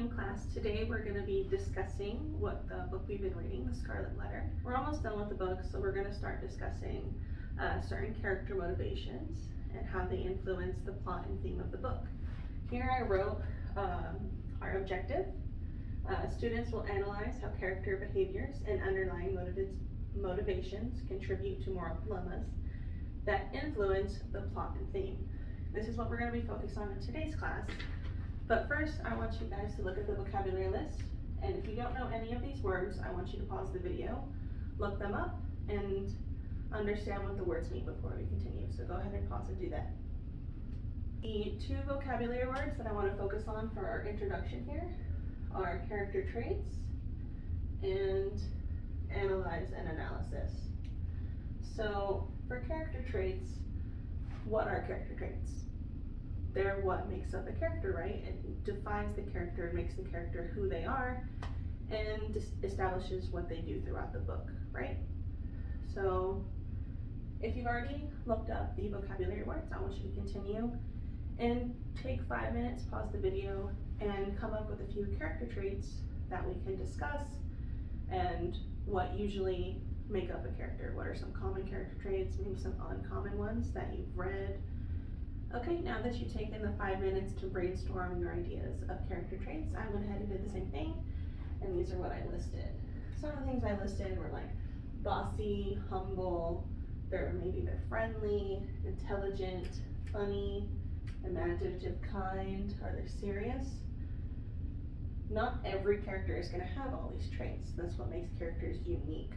morning class. Today we're going to be discussing what the book we've been reading, The Scarlet Letter. We're almost done with the book, so we're going to start discussing certain character motivations and how they influence the plot and theme of the book. Here I wrote our objective. Students will analyze how character behaviors and underlying motivations contribute to moral dilemmas that influence the plot and theme. This is what we're going to be focused on in today's class. But first, I want you guys to look at the vocabulary list, and if you don't know any of these words, I want you to pause the video, look them up, and understand what the words mean before we continue. So go ahead and pause and do that. The two vocabulary words that I want to focus on for our introduction here are character traits and analyze and analysis. So for character traits, what are character traits? They're what makes up a character, right? It defines the character, makes the character who they are, and establishes what they do throughout the book, right? So if you've already looked up the vocabulary words, I want you to continue and take 5 minutes, pause the video, and come up with a few character traits that we can discuss and what usually make up a character. What are some common character traits, maybe some uncommon ones that you've read. Okay, now that you've taken the 5 minutes to brainstorm your ideas of character traits, I went ahead and did the same thing, and these are what I listed. Some of the things I listed were like bossy, humble, they're friendly, intelligent, funny, imaginative, kind, are they serious? Not every character is going to have all these traits. That's what makes characters unique.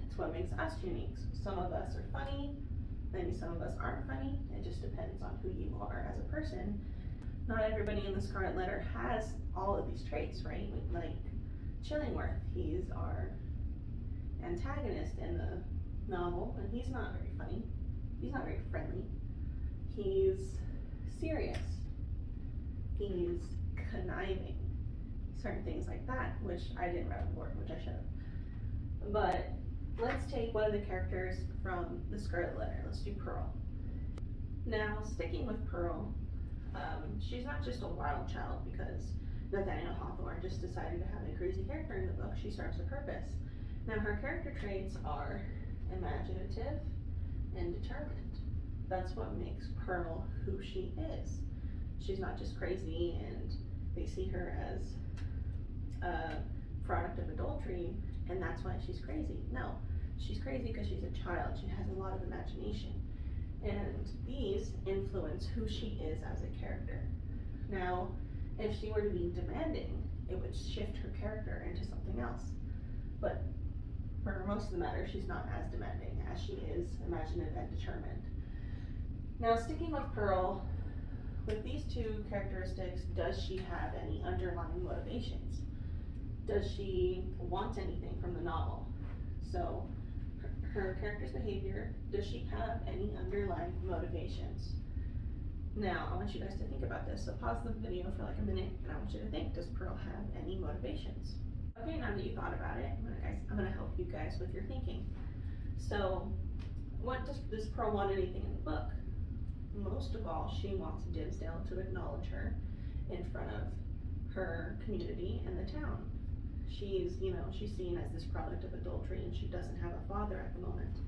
It's what makes us unique. Some of us are funny, maybe some of us aren't funny. It just depends on who you are as a person. Not everybody in the Scarlet Letter has all of these traits, right? Like Chillingworth, he's our antagonist in the novel, and he's not very funny. He's not very friendly. He's serious. He's conniving. Certain things like that, which I didn't write on the board, which I should have. But let's take one of the characters from the Scarlet Letter. Let's do Pearl. Now, sticking with Pearl, she's not just a wild child because Nathaniel Hawthorne just decided to have a crazy character in the book. She serves a purpose. Now, her character traits are imaginative and determined. That's what makes Pearl who she is. She's not just crazy and they see her as a product of adultery and that's why she's crazy. No, she's crazy because she's a child. She has a lot of imagination. And these influence who she is as a character. Now, if she were to be demanding, it would shift her character into something else. But for most of the matter, she's not as demanding as she is imaginative and determined. Now, sticking with Pearl, with these two characteristics, does she have any underlying motivations? Does she want anything from the novel? So, her character's behavior, does she have any underlying motivations? Now, I want you guys to think about this. So pause the video for like a minute, and I want you to think, does Pearl have any motivations? Okay, now that you thought about it, I'm gonna help you guys with your thinking. So, what does Pearl want anything in the book? Most of all, she wants Dimmesdale to acknowledge her in front of her community and the town. She's seen as this product of adultery and she doesn't have a father at the moment.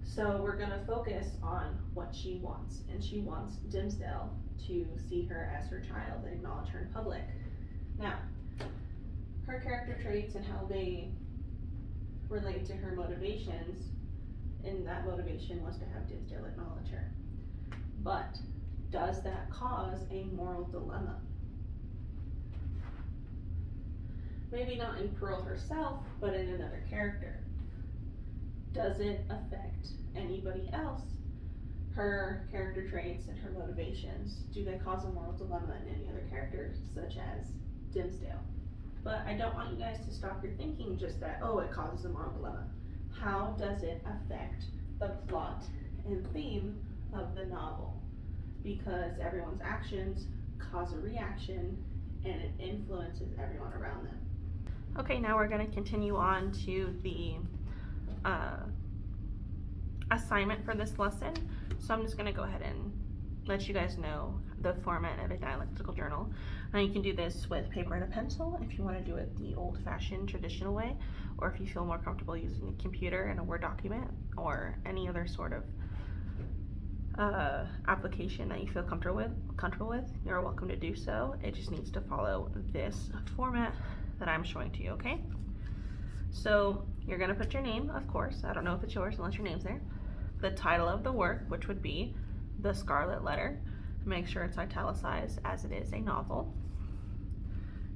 So we're gonna focus on what she wants, and she wants Dimmesdale to see her as her child and acknowledge her in public. Now, her character traits and how they relate to her motivations, and that motivation was to have Dimmesdale acknowledge her. But does that cause a moral dilemma? Maybe not in Pearl herself, but in another character. Does it affect anybody else? Her character traits and her motivations, do they cause a moral dilemma in any other characters, such as Dimmesdale? But I don't want you guys to stop your thinking just that, oh, it causes a moral dilemma. How does it affect the plot and theme of the novel? Because everyone's actions cause a reaction and it influences everyone around them. Okay, now we're going to continue on to the assignment for this lesson. So I'm just going to go ahead and let you guys know the format of a dialectical journal. Now you can do this with paper and a pencil if you want to do it the old-fashioned traditional way, or if you feel more comfortable using a computer and a Word document or any other sort of application that you feel comfortable with, you're welcome to do so. It just needs to follow this format that I'm showing to you, okay? So you're gonna put your name, of course. I don't know if it's yours unless your name's there. The title of the work, which would be The Scarlet Letter. Make sure it's italicized as it is a novel.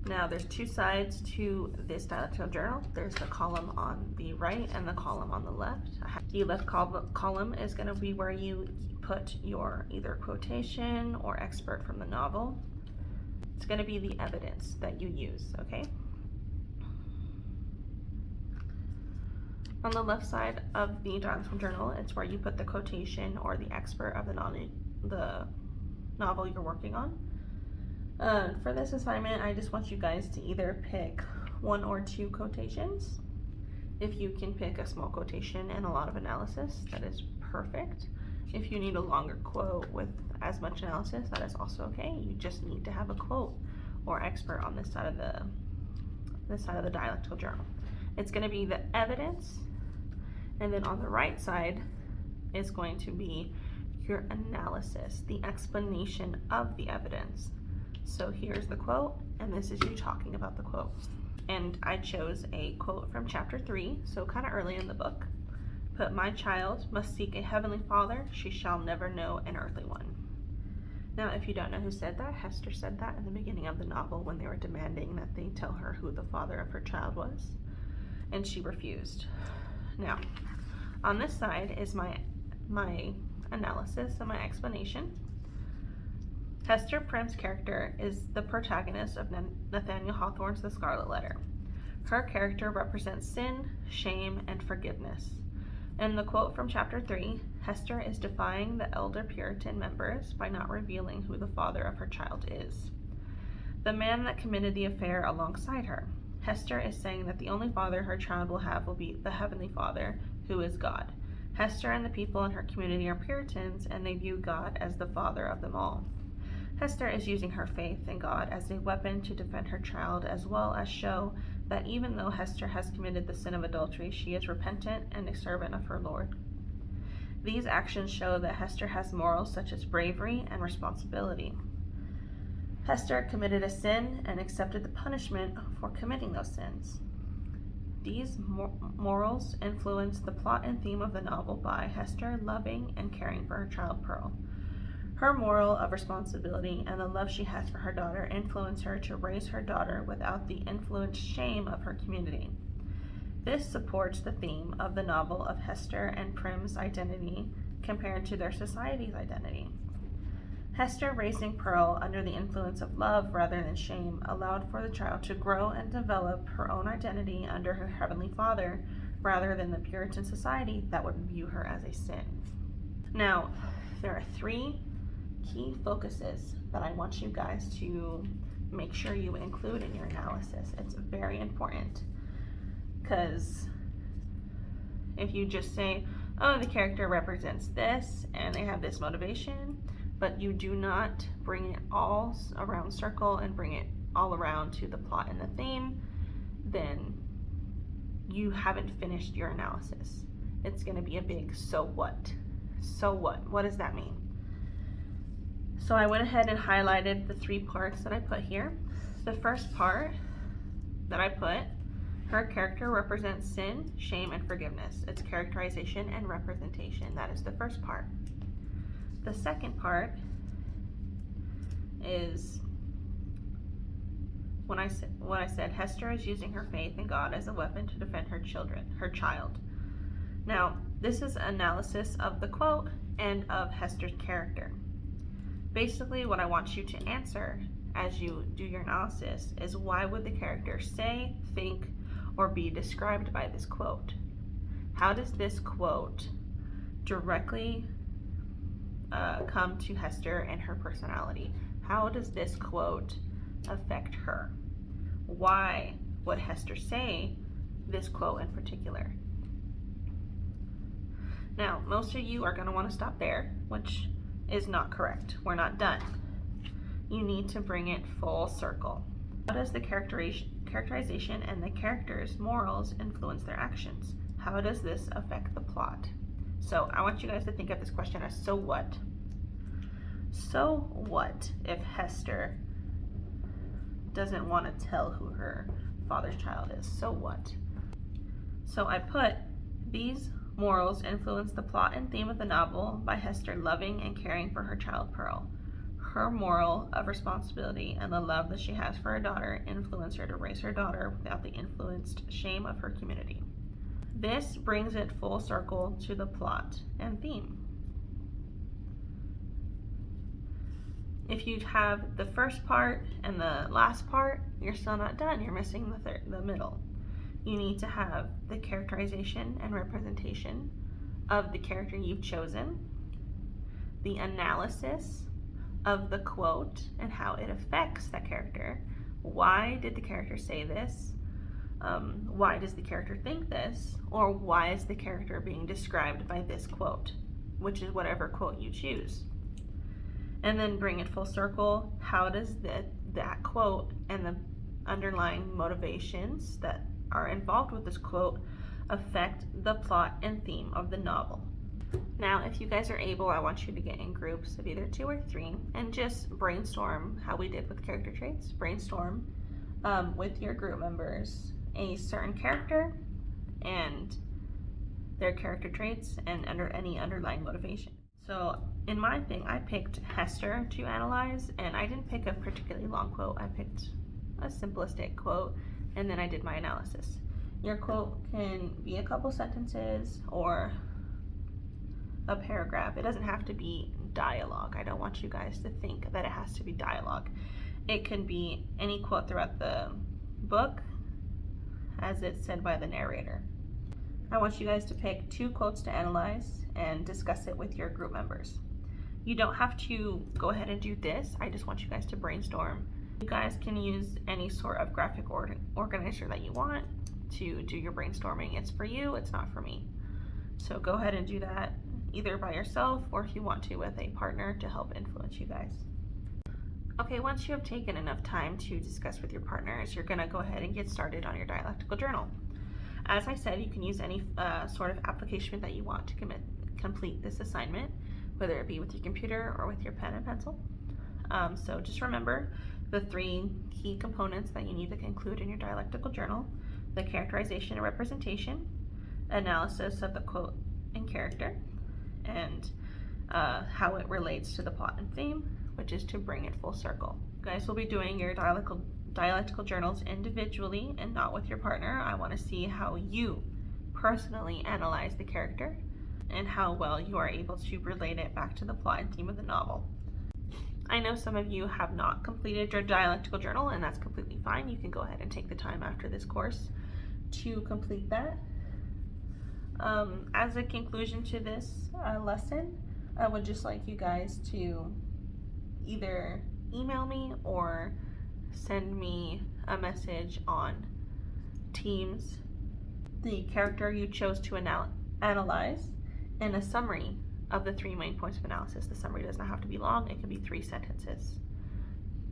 Now there's two sides to this dialectical journal. There's the column on the right and the column on the left. The left column is going to be where you put your either quotation or expert from the novel. It's going to be the evidence that you use, okay? On the left side of the dialectical journal, it's where you put the quotation or the expert of the novel you're working on. For this assignment, I just want you guys to either pick one or two quotations. If you can pick a small quotation and a lot of analysis, that is perfect. If you need a longer quote with as much analysis, that is also okay. You just need to have a quote or expert on this side of the dialectical journal. It's going to be the evidence, and then on the right side is going to be your analysis, the explanation of the evidence. So here's the quote, and this is you talking about the quote. And I chose a quote from chapter 3, so kind of early in the book. Put, "My child must seek a heavenly father, she shall never know an earthly one." Now, if you don't know who said that, Hester said that in the beginning of the novel when they were demanding that they tell her who the father of her child was, and she refused. Now, on this side is my analysis and my explanation. Hester Prym's character is the protagonist of Nathaniel Hawthorne's The Scarlet Letter. Her character represents sin, shame, and forgiveness. In the quote from chapter 3, Hester is defying the elder Puritan members by not revealing who the father of her child is, the man that committed the affair alongside her. Hester is saying that the only father her child will have will be the Heavenly Father, who is God. Hester and the people in her community are Puritans, and they view God as the father of them all. Hester is using her faith in God as a weapon to defend her child, as well as show that even though Hester has committed the sin of adultery, she is repentant and a servant of her Lord. These actions show that Hester has morals such as bravery and responsibility. Hester committed a sin and accepted the punishment for committing those sins. These morals influence the plot and theme of the novel by Hester loving and caring for her child Pearl. Her moral of responsibility and the love she has for her daughter influence her to raise her daughter without the influenced shame of her community. This supports the theme of the novel of Hester and Prym's identity compared to their society's identity. Hester raising Pearl under the influence of love rather than shame allowed for the child to grow and develop her own identity under her Heavenly Father rather than the Puritan society that would view her as a sin. Now, there are 3 key focuses that I want you guys to make sure you include in your analysis. It's very important, because if you just say, oh, the character represents this and they have this motivation, but you do not bring it all around circle and bring it all around to the plot and the theme, then you haven't finished your analysis. It's going to be a big so what? So what? What does that mean? So I went ahead and highlighted the 3 parts that I put here. The first part that I put, her character represents sin, shame, and forgiveness. It's characterization and representation. That is the first part. The second part is what I said, Hester is using her faith in God as a weapon to defend her child. Now, this is analysis of the quote and of Hester's character. Basically, what I want you to answer as you do your analysis is, why would the character say, think, or be described by this quote? How does this quote directly come to Hester and her personality? How does this quote affect her? Why would Hester say this quote in particular? Now, most of you are going to want to stop there, which is not correct. We're not done. you need to bring it full circle. How does the characterization and the characters' morals influence their actions? How does this affect the plot? So I want you guys to think of this question as so what? So what if Hester doesn't want to tell who her father's child is? So what? So I put, these morals influence the plot and theme of the novel by Hester loving and caring for her child Pearl. Her moral of responsibility and the love that she has for her daughter influence her to raise her daughter without the influenced shame of her community. This brings it full circle to the plot and theme. If you have the first part and the last part, you're still not done. You're missing the middle. You need to have the characterization and representation of the character you've chosen, the analysis of the quote and how it affects that character. Why did the character say this? Why does the character think this? Or why is the character being described by this quote, which is whatever quote you choose. And then bring it full circle. How does that quote and the underlying motivations that are involved with this quote affect the plot and theme of the novel? Now, if you guys are able, I want you to get in groups of either 2 or 3 and just brainstorm how we did with character traits. Brainstorm with your group members a certain character and their character traits and under any underlying motivation. So in my thing, I picked Hester to analyze, and I didn't pick a particularly long quote. I picked a simplistic quote, and then I did my analysis. Your quote can be a couple sentences or a paragraph. It doesn't have to be dialogue. I don't want you guys to think that it has to be dialogue. It can be any quote throughout the book as it's said by the narrator. I want you guys to pick 2 quotes to analyze and discuss it with your group members. You don't have to go ahead and do this. I just want you guys to brainstorm. You guys can use any sort of graphic organizer that you want to do your brainstorming. It's for you, it's not for me. So go ahead and do that either by yourself or if you want to with a partner to help influence you guys. Okay, once you have taken enough time to discuss with your partners, you're gonna go ahead and get started on your dialectical journal. As I said, you can use any sort of application that you want to complete this assignment, whether it be with your computer or with your pen and pencil. So just remember the 3 key components that you need to include in your dialectical journal: the characterization and representation, analysis of the quote and character, and how it relates to the plot and theme, which is to bring it full circle. You guys will be doing your dialectical journals individually and not with your partner. I want to see how you personally analyze the character and how well you are able to relate it back to the plot and theme of the novel. I know some of you have not completed your dialectical journal, and that's completely fine. You can go ahead and take the time after this course to complete that. As a conclusion to this lesson, I would just like you guys to either email me or send me a message on Teams the character you chose to analyze and a summary of the 3 main points of analysis. The summary does not have to be long. It can be 3 sentences.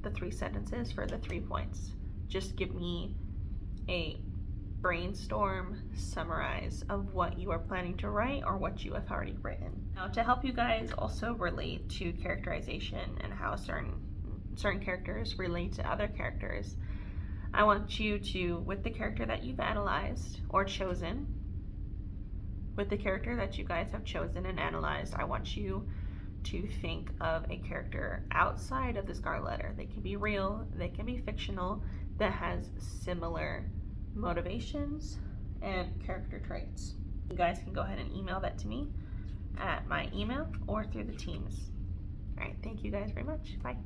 The 3 sentences for the 3 points. Just give me a brainstorm summarize of what you are planning to write or what you have already written. Now, to help you guys also relate to characterization and how certain characters relate to other characters, I want you to, with the character that you've analyzed or chosen, with the character that you guys have chosen and analyzed, I want you to think of a character outside of the Scarlet Letter. They can be real, they can be fictional, that has similar motivations and character traits. You guys can go ahead and email that to me at my email or through the Teams. All right, thank you guys very much. Bye.